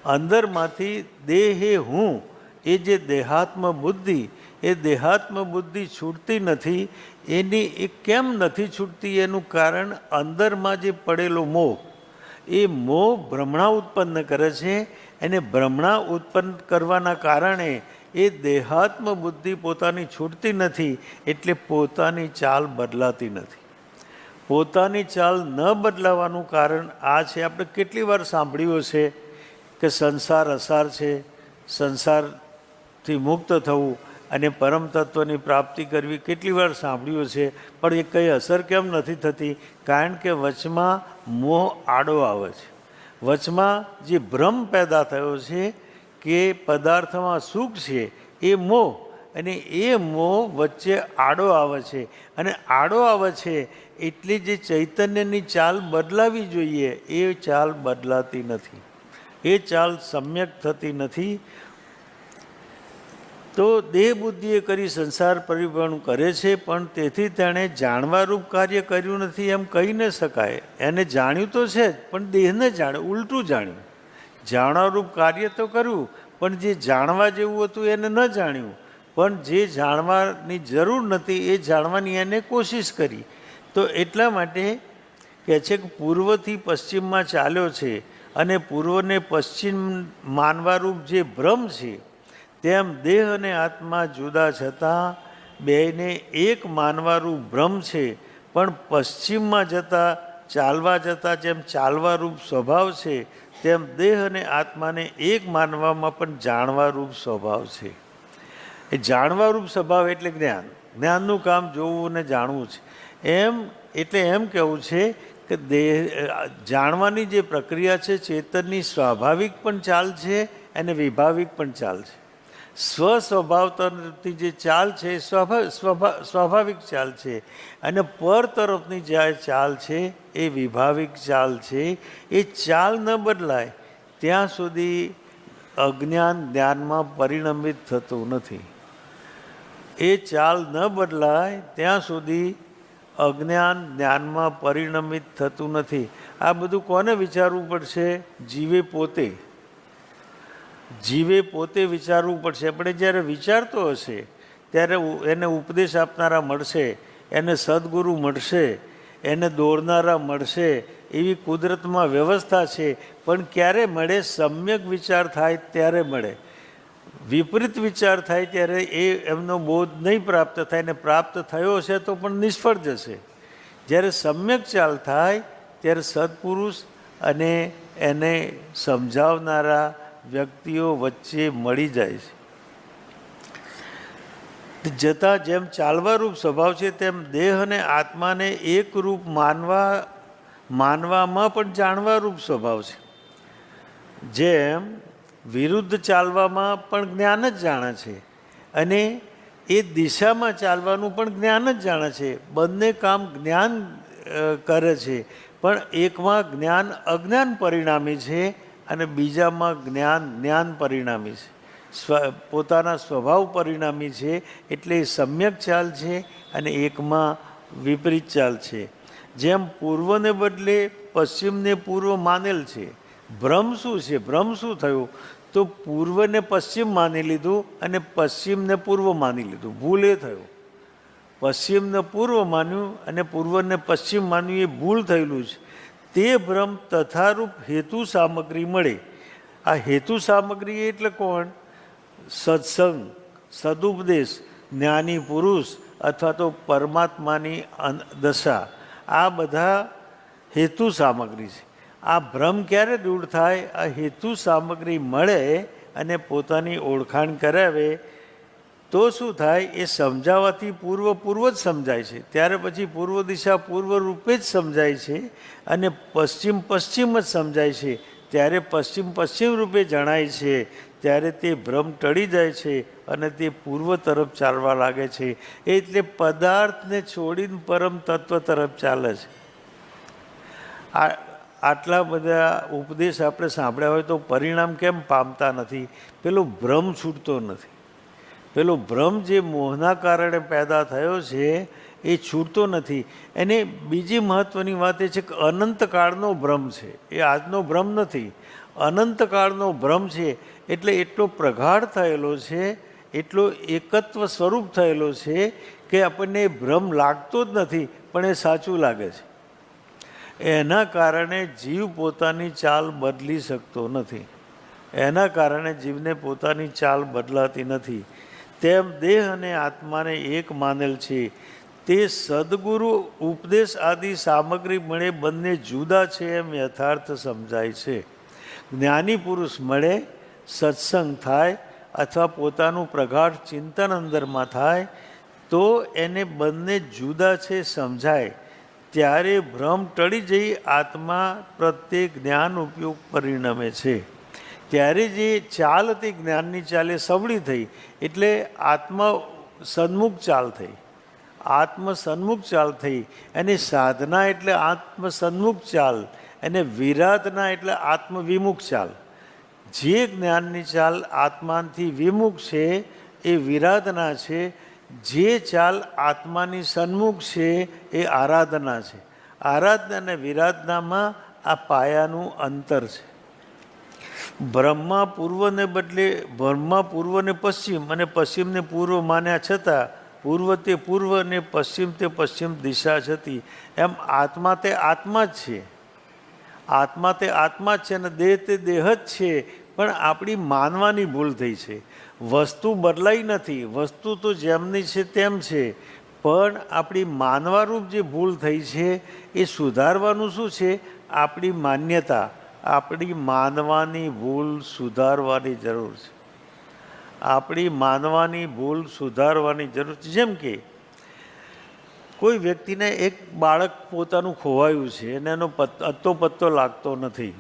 અંદરમાંથી દેહ એ હું, એ જે દેહાત્મ બુદ્ધિ, એ દેહાત્મ બુદ્ધિ છૂટતી નથી. એની એ કેમ નથી છૂટતી એનું કારણ અંદરમાં જે પડેલો મોહ, એ મોહ ભ્રમણા ઉત્પન્ન કરે છે. એને ભ્રમણા ઉત્પન્ન કરવાના કારણે એ દેહાત્મ બુદ્ધિ પોતાની છૂટતી નથી. એટલે પોતાની ચાલ બદલાતી નથી. પોતાની ચાલ ન બદલાવાનું કારણ આ છે. આપણે કેટલી વાર સાંભળ્યું છે કે સંસાર અસાર છે, સંસારથી મુક્ત થવું અને પરમ તત્વની પ્રાપ્તિ કરવી. કેટલી વાર સાંભળ્યું છે, પણ એ કંઈ અસર કેમ નથી થતી? કારણ કે વચમાં મોહ આડો આવે છે. વચમાં જે ભ્રમ પેદા થયો છે કે પદાર્થમાં સુખ છે, એ મોહ, અને એ મોહ વચ્ચે આડો આવે છે. અને આડો આવે છે એટલે જે ચૈતન્યની ચાલ બદલાવી જોઈએ એ ચાલ બદલાતી નથી. એ ચાલ સમ્યક થતી નથી. તો દેહ બુદ્ધિએ કરી સંસાર પરિભ્રમણ કરે છે, પણ તેથી તેણે જાણવારૂપ કાર્ય કર્યું નથી એમ કહી ન શકાય. એને જાણ્યું તો છે જ, પણ દેહને જાણ્યું, ઉલટું જાણ્યું. જાણવારૂપ કાર્ય તો કર્યું, પણ જે જાણવા જેવું હતું એને ન જાણ્યું. પણ જે જાણવાની જરૂર નથી એ જાણવાની એને કોશિશ કરી. તો એટલા માટે કહે છે કે પૂર્વથી પશ્ચિમમાં ચાલ્યો છે અને પૂર્વને પશ્ચિમ માનવારૂપ જે ભ્રમ છે તેમ દેહ અને આત્મા જુદા છતાં બેયને એક માનવારૂપ ભ્રમ છે, પણ પશ્ચિમમાં ચાલવા જતાં જેમ ચાલવારૂપ સ્વભાવ છે, તેમ દેહ અને આત્માને એક માનવામાં પણ જાણવારૂપ સ્વભાવ છે. એ જાણવારૂપ સ્વભાવ એટલે જ્ઞાન. જ્ઞાનનું કામ જોવું અને જાણવું છે. એટલે એમ કહેવું છે કે જાણવાની જે પ્રક્રિયા છે ચેતનની સ્વાભાવિક પણ ચાલ છે અને વિભાવિક પણ ચાલ છે. સ્વસ્વભાવ તરફની જે ચાલ છે એ સ્વાભાવિક ચાલ છે, અને પર તરફની જે ચાલ છે એ વિભાવિક ચાલ છે. એ ચાલ ન બદલાય ત્યાં સુધી અજ્ઞાન જ્ઞાનમાં પરિણમિત થતું નથી. એ ચાલ ન બદલાય ત્યાં સુધી અજ્ઞાન જ્ઞાનમાં પરિણમિત થતું નથી. આ બધું કોને વિચારવું પડશે? જીવે પોતે વિચારવું પડશે. આપણે જ્યારે વિચારતો હશે ત્યારે એને ઉપદેશ આપનારા મળશે, એને સદગુરુ મળશે, એને દોરનારા મળશે. એવી કુદરતમાં વ્યવસ્થા છે. પણ ક્યારે મળે? સમ્યક વિચાર થાય ત્યારે મળે. વિપરીત વિચાર થાય ત્યારે એમનો બોધ નહીં પ્રાપ્ત થાય, ને પ્રાપ્ત થયો હશે તો પણ નિષ્ફળ જશે. જ્યારે સમ્યક ચાલ થાય ત્યારે સત્પુરુષ અને એને સમજાવનારા વ્યક્તિઓ વચ્ચે મળી જાય છે. જતાં જેમ ચાલવારૂપ સ્વભાવ છે તેમ દેહ અને આત્માને એક રૂપ માનવામાં પણ જાણવારૂપ સ્વભાવ છે. જેમ વિરુદ્ધ ચાલવામાં પણ જ્ઞાન જ જાણે છે, અને એ દિશામાં ચાલવાનું પણ જ્ઞાન જ જાણે છે. બંને કામ જ્ઞાન કરે છે, પણ એકમાં જ્ઞાન અજ્ઞાન પરિણામી છે અને બીજામાં જ્ઞાન પરિણામી છે, પોતાના સ્વભાવ પરિણામી છે. એટલે એ સમ્યક ચાલ છે અને એકમાં વિપરીત ચાલ છે. જેમ પૂર્વને બદલે પશ્ચિમને પૂર્વ માનેલ છે. ભ્રમ શું છે? ભ્રમ શું થયું? તો પૂર્વને પશ્ચિમ માની લીધું અને પશ્ચિમને પૂર્વ માની લીધું. ભૂલ એ થયું. પશ્ચિમને પૂર્વ માન્યું અને પૂર્વને પશ્ચિમ માન્યું, એ ભૂલ થયેલું છે. તે ભ્રમ તથારૂપ હેતુ સામગ્રી મળે. આ હેતુ સામગ્રી એટલે કોણ? સત્સંગ, સદુપદેશ, જ્ઞાની પુરુષ અથવા તો પરમાત્માની દશા. આ બધા હેતુ સામગ્રી છે. આ ભ્રમ ક્યારે દૂર થાય? આ હેતુ સામગ્રી મળે અને પોતાની ઓળખાણ કરાવે તો શું થાય? એ સમજાવવાથી પૂર્વ જ સમજાય છે. ત્યારે પછી પૂર્વ દિશા પૂર્વ રૂપે જ સમજાય છે અને પશ્ચિમ જ સમજાય છે. ત્યારે પશ્ચિમ રૂપે જણાય છે. ત્યારે તે ભ્રમ ટળી જાય છે અને તે પૂર્વ તરફ ચાલવા લાગે છે. એટલે પદાર્થને છોડીને પરમ તત્વ તરફ ચાલે છે. આટલા બધા ઉપદેશ આપણે સાંભળ્યા હોય તો પરિણામ કેમ પામતા નથી? પેલો ભ્રમ છૂટતો નથી. પેલો ભ્રમ જે મોહના કારણે પેદા થયો છે એ છૂટતો નથી. એને બીજી મહત્ત્વની વાત એ છે કે અનંતકાળનો ભ્રમ છે. એ આજનો ભ્રમ નથી, અનંતકાળનો ભ્રમ છે. એટલે એટલો પ્રગાઢ થયેલો છે, એટલો એકત્વ સ્વરૂપ થયેલો છે કે આપણને ભ્રમ લાગતો જ નથી, પણ એ સાચું લાગે છે. એના કારણે જીવ પોતાની ચાલ બદલી શકતો નથી. એના કારણે જીવને પોતાની ચાલ બદલાતી નથી. તેમ દેહ અને આત્માને એક માનેલ છે. તે સદગુરુ ઉપદેશ આદિ સામગ્રી મળે બંને જુદા છે એમ યથાર્થ સમજાય છે. જ્ઞાની પુરુષ મળે, સત્સંગ થાય અથવા પોતાનું પ્રગાઢ ચિંતન અંદરમાં થાય તો એને બંને જુદા છે સમજાય. ત્યારે ભ્રમ ટળી જઈ આત્મા પ્રત્યે જ્ઞાન ઉપયોગ પરિણમે છે. ત્યારે જે ચાલ હતી જ્ઞાનની ચાલ એ સવળી થઈ, એટલે આત્મા સન્મુખ ચાલ થઈ. આત્મસન્મુખ ચાલ થઈ. એની સાધના એટલે આત્મસન્મુખ ચાલ, અને વિરાધના એટલે આત્મવિમુખ ચાલ. જે જ્ઞાનની ચાલ આત્માથી વિમુખ છે એ વિરાધના છે. જે ચાલ આત્માની સન્મુખ છે એ આરાધના છે. આરાધના અને વિરાધનામાં આ પાયાનું અંતર છે. બ્રહ્મા પૂર્વને બદલે પૂર્વને પશ્ચિમ અને પશ્ચિમને પૂર્વ માન્યા છતાં પૂર્વ તે પૂર્વ અને પશ્ચિમ તે પશ્ચિમ દિશા હતી. એમ આત્મા તે આત્મા જ છે. આત્મા તે આત્મા જ છે અને દેહ તે દેહ જ છે. પણ આપણી માનવાની ભૂલ થઈ છે. વસ્તુ બદલાઈ નથી, વસ્તુ તો જેમની છે તેમ છે, પણ આપણી માનવારૂપ જે ભૂલ થઈ છે એ સુધારવાનું શું છે? આપણી માન્યતા, આપણી માનવાની ભૂલ સુધારવાની જરૂર છે. આપણી માનવાની ભૂલ સુધારવાની જરૂર છે. જેમ કે કોઈ વ્યક્તિને એક બાળક પોતાનું ખોવાયું છે અને એનો અત્તો પત્તો લાગતો નથી.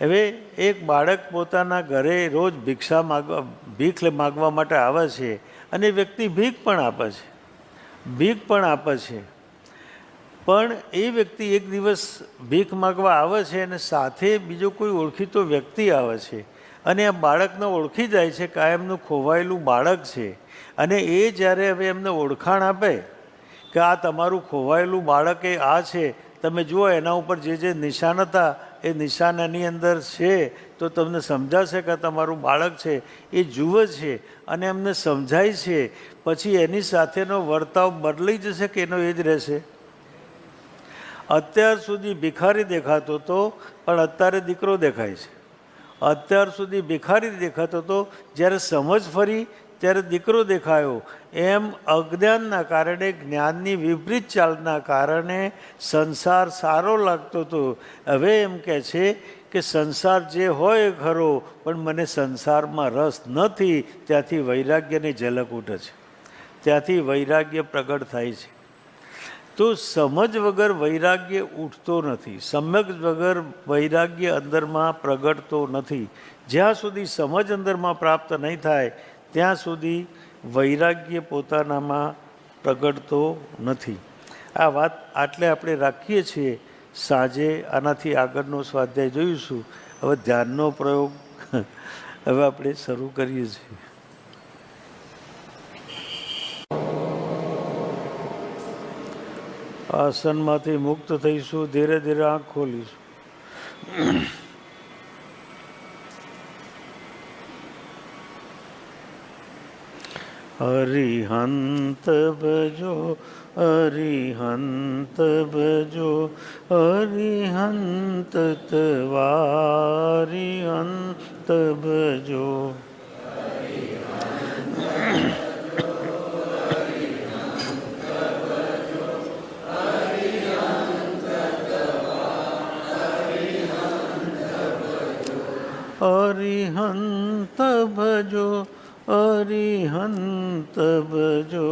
હવે એક બાળક પોતાના ઘરે રોજ ભીખ માગવા માટે આવે છે અને વ્યક્તિ ભીખ પણ આપે છે. પણ એ વ્યક્તિ એક દિવસ ભીખ માગવા આવે છે અને સાથે બીજો કોઈ ઓળખીતો વ્યક્તિ આવે છે અને આ બાળકને ઓળખી જાય છે, કાયમનું ખોવાયેલું બાળક છે. અને એ જ્યારે હવે એમને ઓળખાણ આપે કે આ તમારું ખોવાયેલું બાળક એ આ છે, તમે જુઓ એના ઉપર જે નિશાન હતા એ નિશાન એની અંદર છે, તો તમને સમજાશે કે તમારું બાળક છે. એ જુએ છે અને એમને સમજાય છે, પછી એની સાથેનો વર્તાવ બદલાઈ જશે કે એનો એ જ રહેશે? અત્યાર સુધી ભિખારી દેખાતો હતો, પણ અત્યારે દીકરો દેખાય છે. અત્યાર સુધી ભિખારી દેખાતો હતો, જ્યારે સમજ ફરી ત્યારે દીકરો દેખાયો. એમ અજ્ઞાનના કારણે, જ્ઞાનની વિપરીત ચાલના કારણે સંસાર સારો લાગતો હતો. હવે એમ કહે છે કે સંસાર જે હોય ખરો, પણ મને સંસારમાં રસ નથી. ત્યાંથી વૈરાગ્યની ઝલક ઉઠે છે, ત્યાંથી વૈરાગ્ય પ્રગટ થાય છે. તો સમજ વગર વૈરાગ્ય ઉઠતો નથી, સમ્યક વગર વૈરાગ્ય અંદરમાં પ્રગટતો નથી. જ્યાં સુધી સમજ અંદરમાં પ્રાપ્ત નહીં થાય ત્યાં સુધી વૈરાગ્ય પોતાનામાં પ્રગટતો નથી. આ વાત આટલે આપણે રાખીએ છીએ. સાંજે આનાથી આગળનો સ્વાધ્યાય જોઈશું. હવે ધ્યાનનો પ્રયોગ હવે આપણે શરૂ કરીએ છીએ. આસનમાંથી મુક્ત થઈશું, ધીરે ધીરે આંખ ખોલીશું. હરિહંત ભજો, હરિહંત ભજો, હરિહંત હરિહંત ભજો. હરિહંત ભજો, હરિહંત ભજો,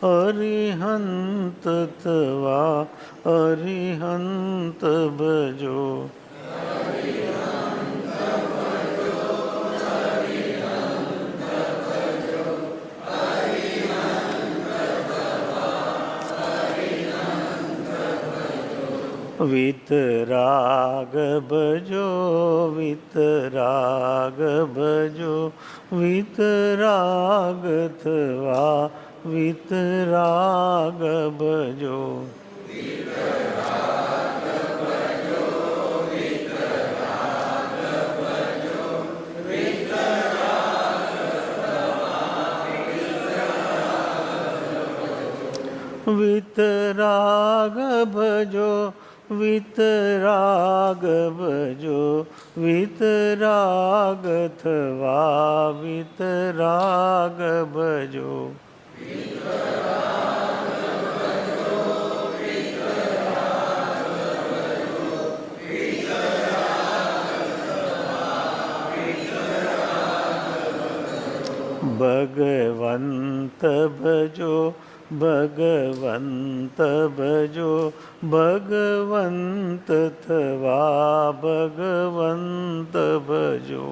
હરિહંત હરિહંત ભજો. વિતરાગ ભજો, વિતરાગ ભજો, વિતરાગ વિતરાગ ભજો. વિતરાગ ભજો, વિતરાગ ભજો, વિતરાગ વિતરાગ ભજો. ભગવંત ભજો, ભગવંત ભજો, ભગવંત ભગવંત ભજો.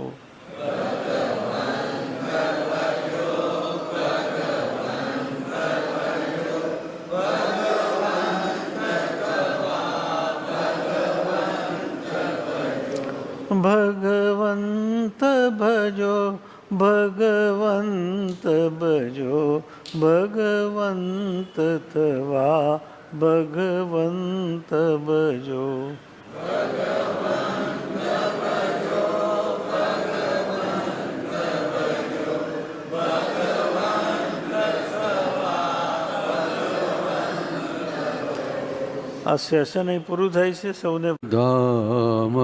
ભગવંત ભજો, ભગવંત ભજો, ભગવંત ભગવંત ભજો. આ સેશન અહીં પૂરું થાય છે. સૌને ધામ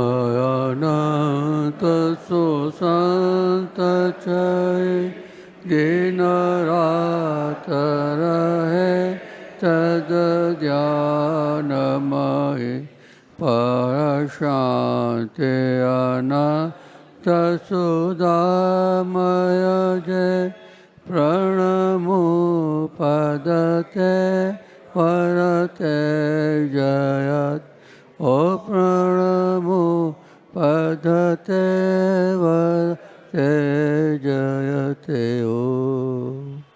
અનંત સુસંત છે, દિન રાત રહે તદ ધ્યાનમય, પર શાંતિ અનંત સુધામય જય, પ્રણમો પદતે વરતે જયત, ઓ પ્રણમો પદતે વરતે જયતે ઓ.